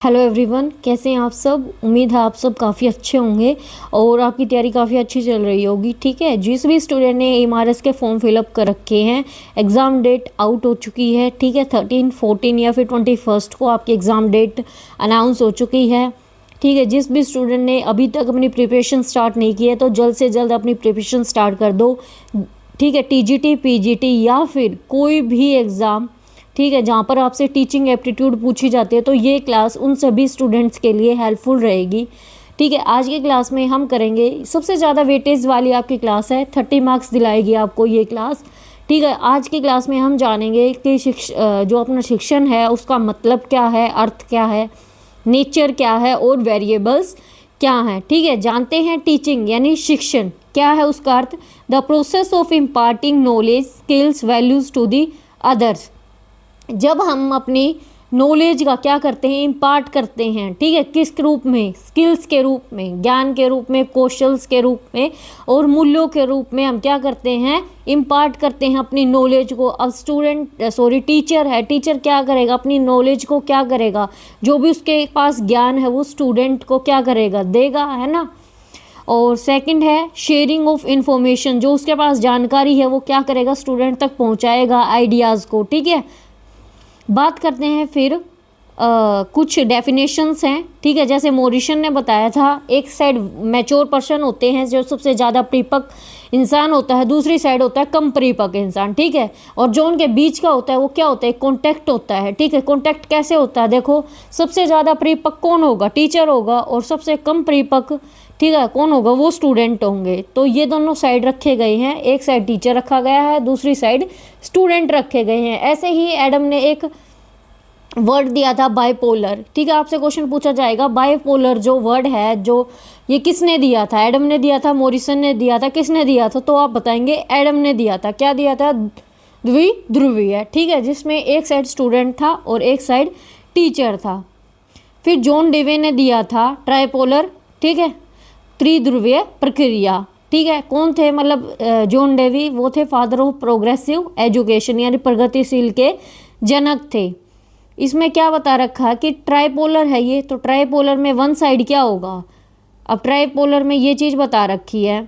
Hello everyone, कैसे हैं आप सब। उम्मीद है आप सब काफ़ी अच्छे होंगे और आपकी तैयारी काफ़ी अच्छी चल रही होगी। ठीक है, जिस भी स्टूडेंट ने एमआरएस के फॉर्म फिलअप कर रखे हैं, एग्ज़ाम डेट आउट हो चुकी है। ठीक है, 13, 14 या फिर 21 को आपकी एग्ज़ाम डेट अनाउंस हो चुकी है। ठीक है, जिस भी स्टूडेंट ने अभी तक अपनी प्रिपरेशन स्टार्ट नहीं की है तो जल्द से जल्द अपनी प्रिपरेशन स्टार्ट कर दो। ठीक है, टीजीटी, पीजीटी या फिर कोई भी एग्ज़ाम, ठीक है, जहाँ पर आपसे टीचिंग एप्टीट्यूड पूछी जाती है, तो ये क्लास उन सभी स्टूडेंट्स के लिए हेल्पफुल रहेगी। ठीक है, आज की क्लास में हम करेंगे, सबसे ज़्यादा वेटेज वाली आपकी क्लास है, 30 मार्क्स दिलाएगी आपको ये क्लास। ठीक है, आज की क्लास में हम जानेंगे कि जो अपना शिक्षण है उसका मतलब क्या है, अर्थ क्या है, नेचर क्या है और वेरिएबल्स क्या हैं। ठीक है, जानते हैं टीचिंग यानी शिक्षण क्या है, उसका अर्थ the process of imparting knowledge, skills, values to the others. जब हम अपनी नॉलेज का क्या करते हैं, इम्पार्ट करते हैं। ठीक है, किस रूप में, स्किल्स के रूप में, ज्ञान के रूप में, कौशल्स के रूप में और मूल्यों के रूप में हम क्या करते हैं, इम्पार्ट करते हैं अपनी नॉलेज को। अब टीचर है, टीचर क्या करेगा, अपनी नॉलेज को क्या करेगा, जो भी उसके पास ज्ञान है वो स्टूडेंट को क्या करेगा, देगा, है ना। और सेकंड है शेयरिंग ऑफ इंफॉर्मेशन, जो उसके पास जानकारी है वो क्या करेगा, स्टूडेंट तक पहुंचाएगा आइडियाज़ को। ठीक है, बात करते हैं फिर कुछ डेफिनेशंस हैं। ठीक है, जैसे मोरिशन ने बताया था, एक साइड मैच्योर पर्सन होते हैं जो सबसे ज़्यादा परिपक्व इंसान होता है, दूसरी साइड होता है कम परिपक्व इंसान। ठीक है, और जो उनके बीच का होता है वो क्या होता है, कॉन्टैक्ट होता है। ठीक है, कॉन्टैक्ट कैसे होता है, देखो, सबसे ज़्यादा परिपक्व कौन होगा, टीचर होगा, और सबसे कम परिपक्व, ठीक है, कौन होगा, वो स्टूडेंट होंगे। तो ये दोनों साइड रखे गए हैं, एक साइड टीचर रखा गया है, दूसरी साइड स्टूडेंट रखे गए हैं। ऐसे ही एडम ने एक वर्ड दिया था बाइपोलर। ठीक है, आपसे क्वेश्चन पूछा जाएगा बाइपोलर जो वर्ड है, जो ये किसने दिया था, एडम ने दिया था, मॉरिसन ने दिया था, किसने दिया था, तो आप बताएंगे एडम ने दिया था। क्या दिया था, द्विध्रुवीय। ठीक है, जिसमें एक साइड स्टूडेंट था और एक साइड टीचर था। फिर जॉन डेवे ने दिया था ट्राइपोलर। ठीक है, त्रिध्रुवीय प्रक्रिया। ठीक है, कौन थे, मतलब जॉन डेवी, वो थे फादर ऑफ प्रोग्रेसिव एजुकेशन यानी प्रगतिशील के जनक थे। इसमें क्या बता रखा है कि ट्राइपोलर है ये, तो ट्राइपोलर में वन साइड क्या होगा। अब ट्राइपोलर में ये चीज़ बता रखी है।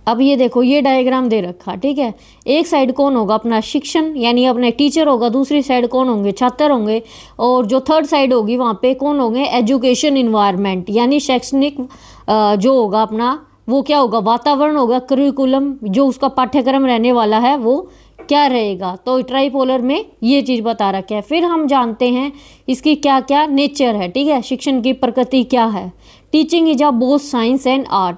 अब ये देखो, ये डायग्राम दे रखा। ठीक है, एक साइड कौन होगा, अपना शिक्षण यानी अपने टीचर होगा, दूसरी साइड कौन होंगे, छात्र होंगे, और जो थर्ड साइड होगी वहाँ पे कौन होंगे, एजुकेशन इन्वायरमेंट यानी शैक्षणिक जो होगा अपना, वो क्या होगा, वातावरण होगा, करिकुलम, जो उसका पाठ्यक्रम रहने वाला है वो क्या रहेगा। तो ट्राइपोलर में ये चीज़ बता रखा है। फिर हम जानते हैं इसकी क्या क्या नेचर है। ठीक है, शिक्षण की प्रकृति क्या है। Teaching is a both science and art,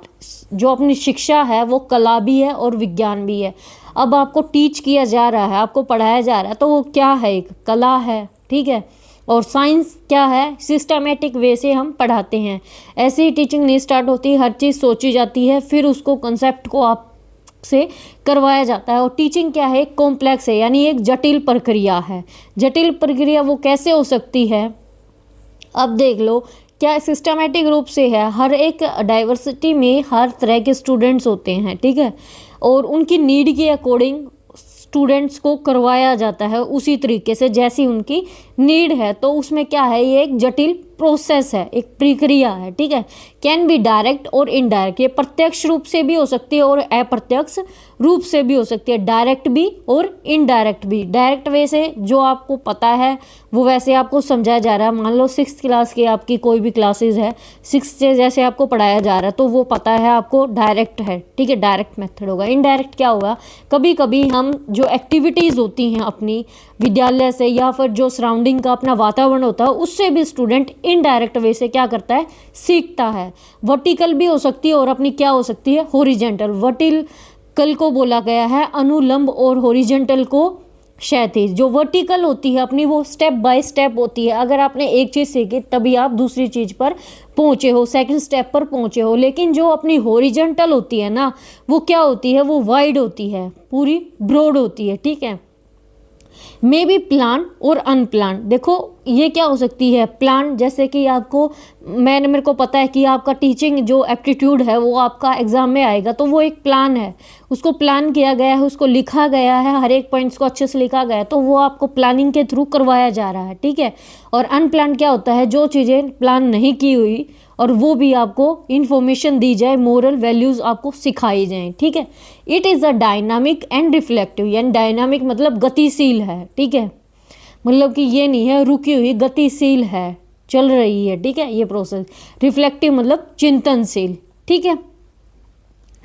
जो अपनी शिक्षा है वो कला भी है और विज्ञान भी है। अब आपको टीच किया जा रहा है, आपको पढ़ाया जा रहा है, तो वो क्या है, एक कला है। ठीक है, और साइंस क्या है, सिस्टमेटिक वे से हम पढ़ाते हैं। ऐसे ही टीचिंग नहीं स्टार्ट होती, हर चीज़ सोची जाती है, फिर उसको कंसेप्ट को आप से करवाया जाता है। और टीचिंग क्या है, कॉम्प्लेक्स है यानी एक जटिल प्रक्रिया है। जटिल प्रक्रिया वो कैसे हो सकती है, अब देख लो, क्या सिस्टमेटिक रूप से है, हर एक डाइवर्सिटी में हर तरह के स्टूडेंट्स होते हैं। ठीक है, और उनकी नीड के अकॉर्डिंग स्टूडेंट्स को करवाया जाता है उसी तरीके से जैसी उनकी नीड है। तो उसमें क्या है, ये एक जटिल प्रोसेस है, एक प्रक्रिया है। ठीक है, कैन बी डायरेक्ट और इनडायरेक्ट, ये प्रत्यक्ष रूप से भी हो सकती है और अप्रत्यक्ष रूप से भी हो सकती है, डायरेक्ट भी और इनडायरेक्ट भी। डायरेक्ट वे से जो आपको पता है वो वैसे आपको समझाया जा रहा है। मान लो 6th क्लास की आपकी कोई भी क्लासेज है, 6th से जैसे आपको पढ़ाया जा रहा है तो वो पता है आपको, डायरेक्ट है। ठीक है, डायरेक्ट मेथड होगा। इनडायरेक्ट क्या होगा, कभी कभी हम जो एक्टिविटीज़ होती हैं अपनी विद्यालय से या फिर जो सराउंडिंग का अपना वातावरण होता है उससे भी स्टूडेंट इनडायरेक्ट वे से क्या करता है, सीखता है। वर्टिकल भी हो सकती है और अपनी क्या हो सकती है, हॉरिजॉन्टल। वर्टिकल को बोला गया है अनुलंब और हॉरिजॉन्टल को क्षैतिज। जो वर्टिकल होती है अपनी वो स्टेप बाय स्टेप होती है, अगर आपने एक चीज़ सीखी तभी आप दूसरी चीज़ पर पहुँचे हो, सेकंड स्टेप पर पहुँचे हो। लेकिन जो अपनी हॉरिजॉन्टल होती है ना, वो क्या होती है, वो वाइड होती है, पूरी ब्रॉड होती है। ठीक है, मे बी प्लान और अनप्लान। देखो ये क्या हो सकती है, प्लान जैसे कि आपको मेरे को पता है कि आपका टीचिंग जो एप्टीट्यूड है वो आपका एग्जाम में आएगा, तो वो एक प्लान है, उसको प्लान किया गया है, उसको लिखा गया है, हर एक पॉइंट्स को अच्छे से लिखा गया है, तो वो आपको प्लानिंग के थ्रू करवाया जा रहा है, ठीक है। और अनप्लान क्या होता है, जो चीज़ें प्लान नहीं की हुई और वो भी आपको इन्फॉर्मेशन दी जाए, मोरल वैल्यूज़ आपको सिखाई जाएँ, ठीक है। It is a dynamic and reflective, यानी डायनामिक मतलब गतिशील है, ठीक है, मतलब कि ये नहीं है रुकी हुई, गतिशील है, चल रही है, ठीक है ये प्रोसेस। रिफ्लेक्टिव मतलब चिंतनशील, ठीक है।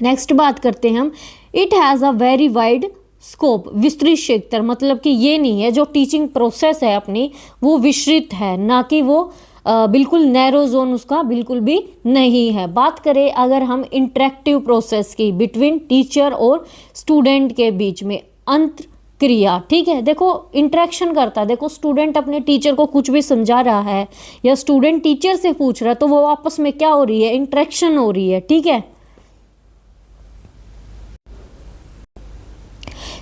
नेक्स्ट बात करते हैं हम, it has a very wide scope, विस्तृत क्षेत्र, मतलब कि ये नहीं है जो टीचिंग प्रोसेस है अपनी वो विस्तृत है, ना कि वो बिल्कुल नैरो जोन उसका बिल्कुल भी नहीं है। बात करें अगर हम इंटरेक्टिव प्रोसेस की बिटवीन टीचर और स्टूडेंट के बीच में अंत क्रिया, ठीक है, देखो इंटरेक्शन करता है, देखो स्टूडेंट अपने टीचर को कुछ भी समझा रहा है या स्टूडेंट टीचर से पूछ रहा है, तो वो आपस में क्या हो रही है, इंटरेक्शन हो रही है, ठीक है।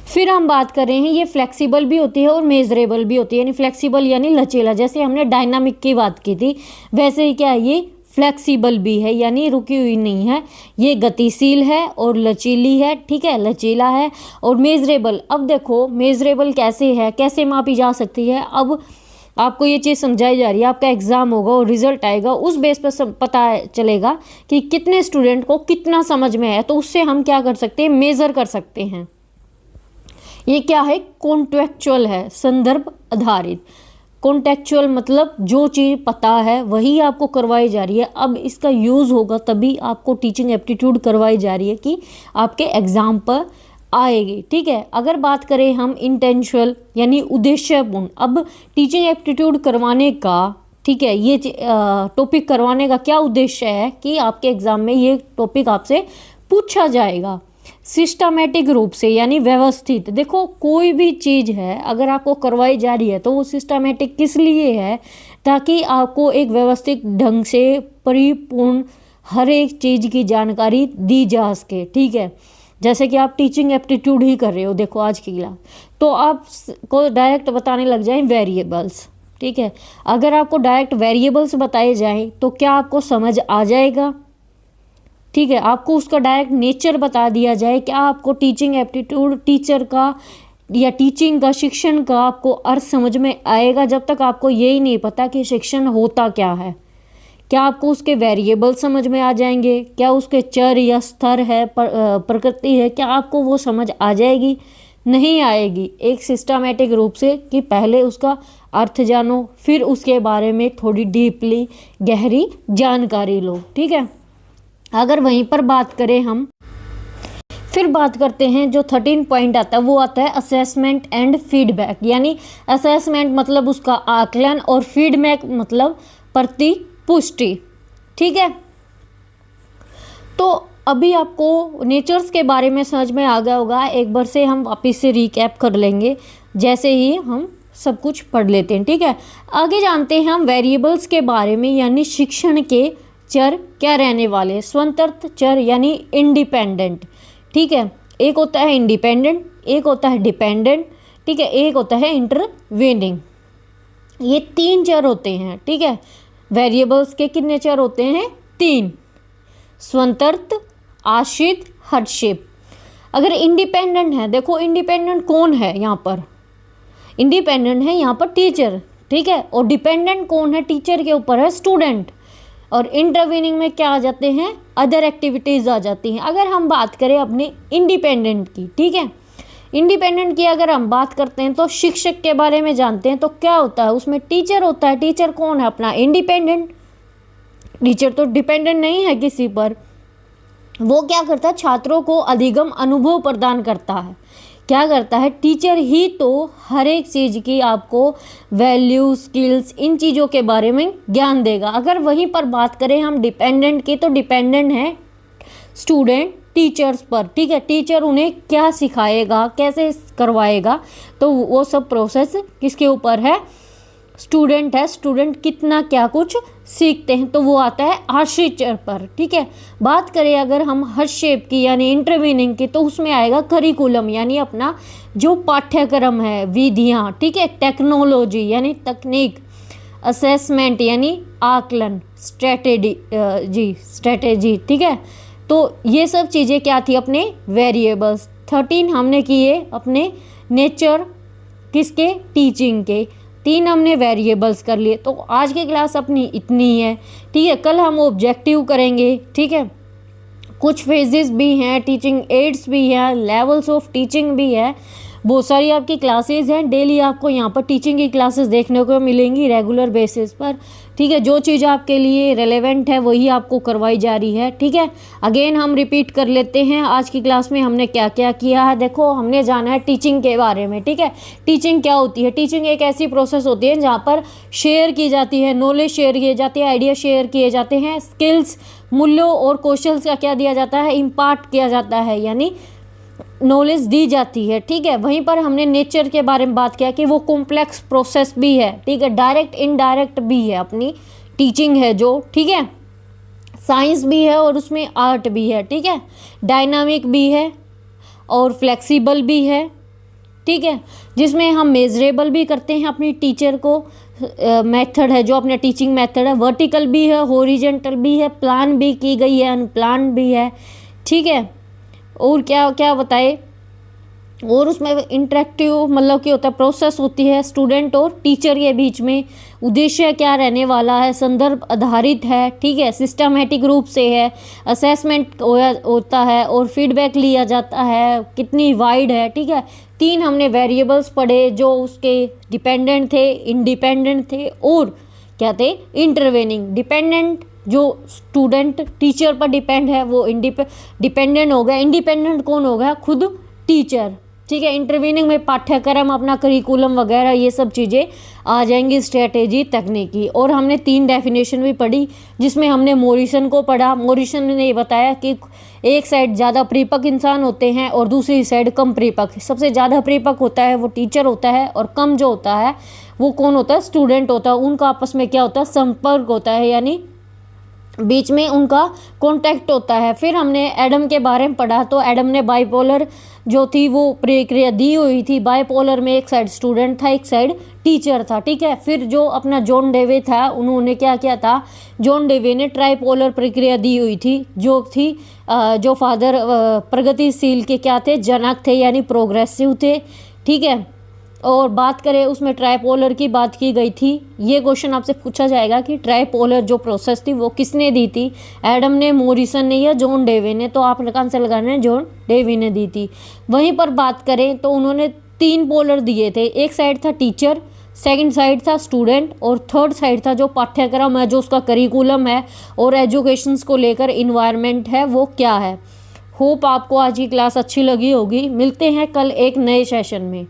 फिर हम बात कर रहे हैं, ये फ्लेक्सिबल भी होती है और मेजरेबल भी होती है, यानी फ्लेक्सिबल यानी लचीला, जैसे हमने डायनामिक की बात की थी वैसे ही क्या है, ये फ्लेक्सिबल भी है, यानी रुकी हुई नहीं है, ये गतिशील है और लचीली है, ठीक है, लचीला है। और मेजरेबल, अब देखो मेजरेबल कैसे है, कैसे मापी जा सकती है, अब आपको ये चीज़ समझाई जा रही है, आपका एग्ज़ाम होगा और रिजल्ट आएगा, उस बेस पर पता चलेगा कि कितने स्टूडेंट को कितना समझ में आया, तो उससे हम क्या कर सकते हैं, मेज़र कर सकते हैं। ये क्या है, कॉन्टेक्चुअल है, संदर्भ आधारित। कॉन्टेक्चुअल मतलब जो चीज़ पता है वही आपको करवाई जा रही है, अब इसका यूज़ होगा तभी आपको टीचिंग एप्टीट्यूड करवाई जा रही है कि आपके एग्ज़ाम पर आएगी, ठीक है। अगर बात करें हम इंटेंशुअल यानी उद्देश्यपूर्ण, अब टीचिंग एप्टीट्यूड करवाने का, ठीक है, ये टॉपिक करवाने का क्या उद्देश्य है कि आपके एग्ज़ाम में ये टॉपिक आपसे पूछा जाएगा सिस्टमैटिक रूप से, यानी व्यवस्थित। देखो कोई भी चीज़ है अगर आपको करवाई जा रही है तो वो सिस्टमैटिक किस लिए है, ताकि आपको एक व्यवस्थित ढंग से परिपूर्ण हर एक चीज़ की जानकारी दी जा सके, ठीक है। जैसे कि आप टीचिंग एप्टीट्यूड ही कर रहे हो, देखो आज की क्लास, तो आप को डायरेक्ट बताने लग जाएं वेरिएबल्स, ठीक है। अगर आपको डायरेक्ट वेरिएबल्स बताए जाएं तो क्या आपको समझ आ जाएगा, ठीक है। आपको उसका डायरेक्ट नेचर बता दिया जाए, क्या आपको टीचिंग एप्टीट्यूड टीचर का या टीचिंग का, शिक्षण का आपको अर्थ समझ में आएगा जब तक आपको यही नहीं पता कि शिक्षण होता क्या है। क्या आपको उसके वेरिएबल समझ में आ जाएंगे, क्या उसके चर या स्तर है, प्रकृति है, क्या आपको वो समझ आ जाएगी, नहीं आएगी। एक सिस्टमैटिक रूप से कि पहले उसका अर्थ जानो, फिर उसके बारे में थोड़ी डीपली गहरी जानकारी लो, ठीक है। अगर वहीं पर बात करें हम, फिर बात करते हैं जो 13 पॉइंट आता है वो आता है असेसमेंट एंड फीडबैक, यानी असेसमेंट मतलब उसका आकलन और फीडबैक मतलब प्रतिपुष्टि, ठीक है। तो अभी आपको नेचर्स के बारे में समझ में आ गया होगा, एक बार से हम वापस से रिकैप कर लेंगे जैसे ही हम सब कुछ पढ़ लेते हैं, ठीक है। आगे जानते हैं हम वेरिएबल्स के बारे में, यानी शिक्षण के चर क्या रहने वाले, स्वतंत्र चर यानी इंडिपेंडेंट, ठीक है। एक होता है इंडिपेंडेंट, एक होता है डिपेंडेंट, ठीक है, एक होता है इंटरवेनिंग। ये 3 चर होते हैं, ठीक है। वेरिएबल्स के कितने चर होते हैं, 3, स्वतंत्र, आश्रित, हस्तक्षेप। अगर इंडिपेंडेंट है, देखो इंडिपेंडेंट कौन है यहाँ पर, इंडिपेंडेंट है यहाँ पर टीचर, ठीक है, और डिपेंडेंट कौन है, टीचर के ऊपर है स्टूडेंट। और इंटरवीनिंग में क्या आ जाते हैं, अदर एक्टिविटीज़ आ जाती हैं। अगर हम बात करें अपने इंडिपेंडेंट की, ठीक है, इंडिपेंडेंट की अगर हम बात करते हैं तो शिक्षक के बारे में जानते हैं, तो क्या होता है उसमें, टीचर होता है। टीचर कौन है, अपना इंडिपेंडेंट, टीचर तो डिपेंडेंट नहीं है किसी पर। वो क्या करता है, छात्रों को अधिगम अनुभव प्रदान करता है। क्या करता है, टीचर ही तो हर एक चीज़ की आपको वैल्यू, स्किल्स, इन चीज़ों के बारे में ज्ञान देगा। अगर वहीं पर बात करें हम डिपेंडेंट की, तो डिपेंडेंट है स्टूडेंट टीचर्स पर, ठीक है। टीचर उन्हें क्या सिखाएगा, कैसे करवाएगा, तो वो सब प्रोसेस किसके ऊपर है, स्टूडेंट है, स्टूडेंट कितना क्या कुछ सीखते हैं, तो वो आता है आर्किटेक्चर पर। ठीक है, बात करें अगर हम हस्तक्षेप की यानी इंटरवीनिंग की, तो उसमें आएगा करिकुलम यानी अपना जो पाठ्यक्रम है, विधियाँ। ठीक है, टेक्नोलॉजी यानी तकनीक, असेसमेंट यानी आकलन, स्ट्रेटेजी। ठीक है, तो ये सब चीज़ें क्या थी अपने वेरिएबल्स। 13 हमने किए अपने नेचर किसके, टीचिंग के। 3 हमने वेरिएबल्स कर लिए। तो आज की क्लास अपनी इतनी है। ठीक है, कल हम ऑब्जेक्टिव करेंगे। ठीक है, कुछ फेजेस भी हैं, टीचिंग एड्स भी हैं, लेवल्स ऑफ टीचिंग भी है, बहुत सारी आपकी क्लासेस हैं। डेली आपको यहाँ पर टीचिंग की क्लासेस देखने को मिलेंगी रेगुलर बेसिस पर। ठीक है, जो चीज़ आपके लिए रेलेवेंट है वही आपको करवाई जा रही है। ठीक है, अगेन हम रिपीट कर लेते हैं आज की क्लास में हमने क्या क्या किया है। देखो, हमने जाना है टीचिंग के बारे में। ठीक है, टीचिंग क्या होती है? टीचिंग एक ऐसी प्रोसेस होती है जहाँ पर शेयर की जाती है, नॉलेज शेयर की जाती है, आइडिया शेयर किए जाते हैं, स्किल्स, मूल्यों और कौशल्स का क्या दिया जाता है, इम्पार्ट किया जाता है, यानी नॉलेज दी जाती है। ठीक है, वहीं पर हमने नेचर के बारे में बात किया कि वो कॉम्प्लेक्स प्रोसेस भी है। ठीक है, डायरेक्ट इनडायरेक्ट भी है अपनी टीचिंग है जो। ठीक है, साइंस भी है और उसमें आर्ट भी है। ठीक है, डायनामिक भी है और फ्लेक्सिबल भी है। ठीक है, जिसमें हम मेजरेबल भी करते हैं अपनी टीचर को, मेथड है जो अपना टीचिंग मेथड है। वर्टिकल भी है, हॉरिजेंटल भी है, प्लान भी की गई है, अनप्लान भी है। ठीक है, और क्या क्या बताए, और उसमें इंटरेक्टिव मतलब क्या होता है, प्रोसेस होती है स्टूडेंट और टीचर के बीच में। उद्देश्य क्या रहने वाला है, संदर्भ आधारित है। ठीक है, सिस्टमेटिक रूप से है, असेसमेंट होता है और फीडबैक लिया जाता है, कितनी वाइड है। ठीक है, 3 हमने वेरिएबल्स पढ़े जो उसके डिपेंडेंट थे, इंडिपेंडेंट थे और क्या थे, इंटरवेनिंग। डिपेंडेंट जो स्टूडेंट टीचर पर डिपेंड है वो डिपेंडेंट हो गया। इंडिपेंडेंट कौन हो गया, खुद टीचर। ठीक है, इंटरवीनिंग में पाठ्यक्रम, अपना करिकुलम वगैरह ये सब चीज़ें आ जाएंगी, स्ट्रेटेजी, तकनीकी। और हमने 3 डेफिनेशन भी पढ़ी जिसमें हमने मॉरिसन को पढ़ा। मॉरिसन ने ये बताया कि एक साइड ज़्यादा परिपक्व इंसान होते हैं और दूसरी साइड कम परिपक्व। सबसे ज़्यादा परिपक्व होता है वो टीचर होता है और कम जो होता है वो कौन होता है, स्टूडेंट होता है। उनका आपस में क्या होता है, संपर्क होता है, यानी बीच में उनका कांटेक्ट होता है। फिर हमने एडम के बारे में पढ़ा, तो एडम ने बाइपोलर जो थी वो प्रक्रिया दी हुई थी। बाइपोलर में एक साइड स्टूडेंट था, एक साइड टीचर था। ठीक है, फिर जो अपना जॉन डेवे था उन्होंने क्या किया था, जॉन डेवे ने ट्राइपोलर प्रक्रिया दी हुई थी, जो थी जो फादर प्रगतिशील के क्या थे, जनक थे, यानी प्रोग्रेसिव थे। ठीक है, और बात करें उसमें ट्राइपोलर की बात की गई थी। ये क्वेश्चन आपसे पूछा जाएगा कि ट्राइपोलर जो प्रोसेस थी वो किसने दी थी, एडम ने, मॉरिसन ने या जॉन डेवे ने? तो आप आंसर लगाना है, जॉन डेवे ने दी थी। वहीं पर बात करें तो उन्होंने 3 पोलर दिए थे। एक साइड था टीचर, सेकंड साइड था स्टूडेंट और थर्ड साइड था जो पाठ्यक्रम है, जो उसका करिकुलम है और एजुकेशंस को लेकर इन्वायरमेंट है वो क्या है। होप आपको आज की क्लास अच्छी लगी होगी। मिलते हैं कल एक नए सेशन में।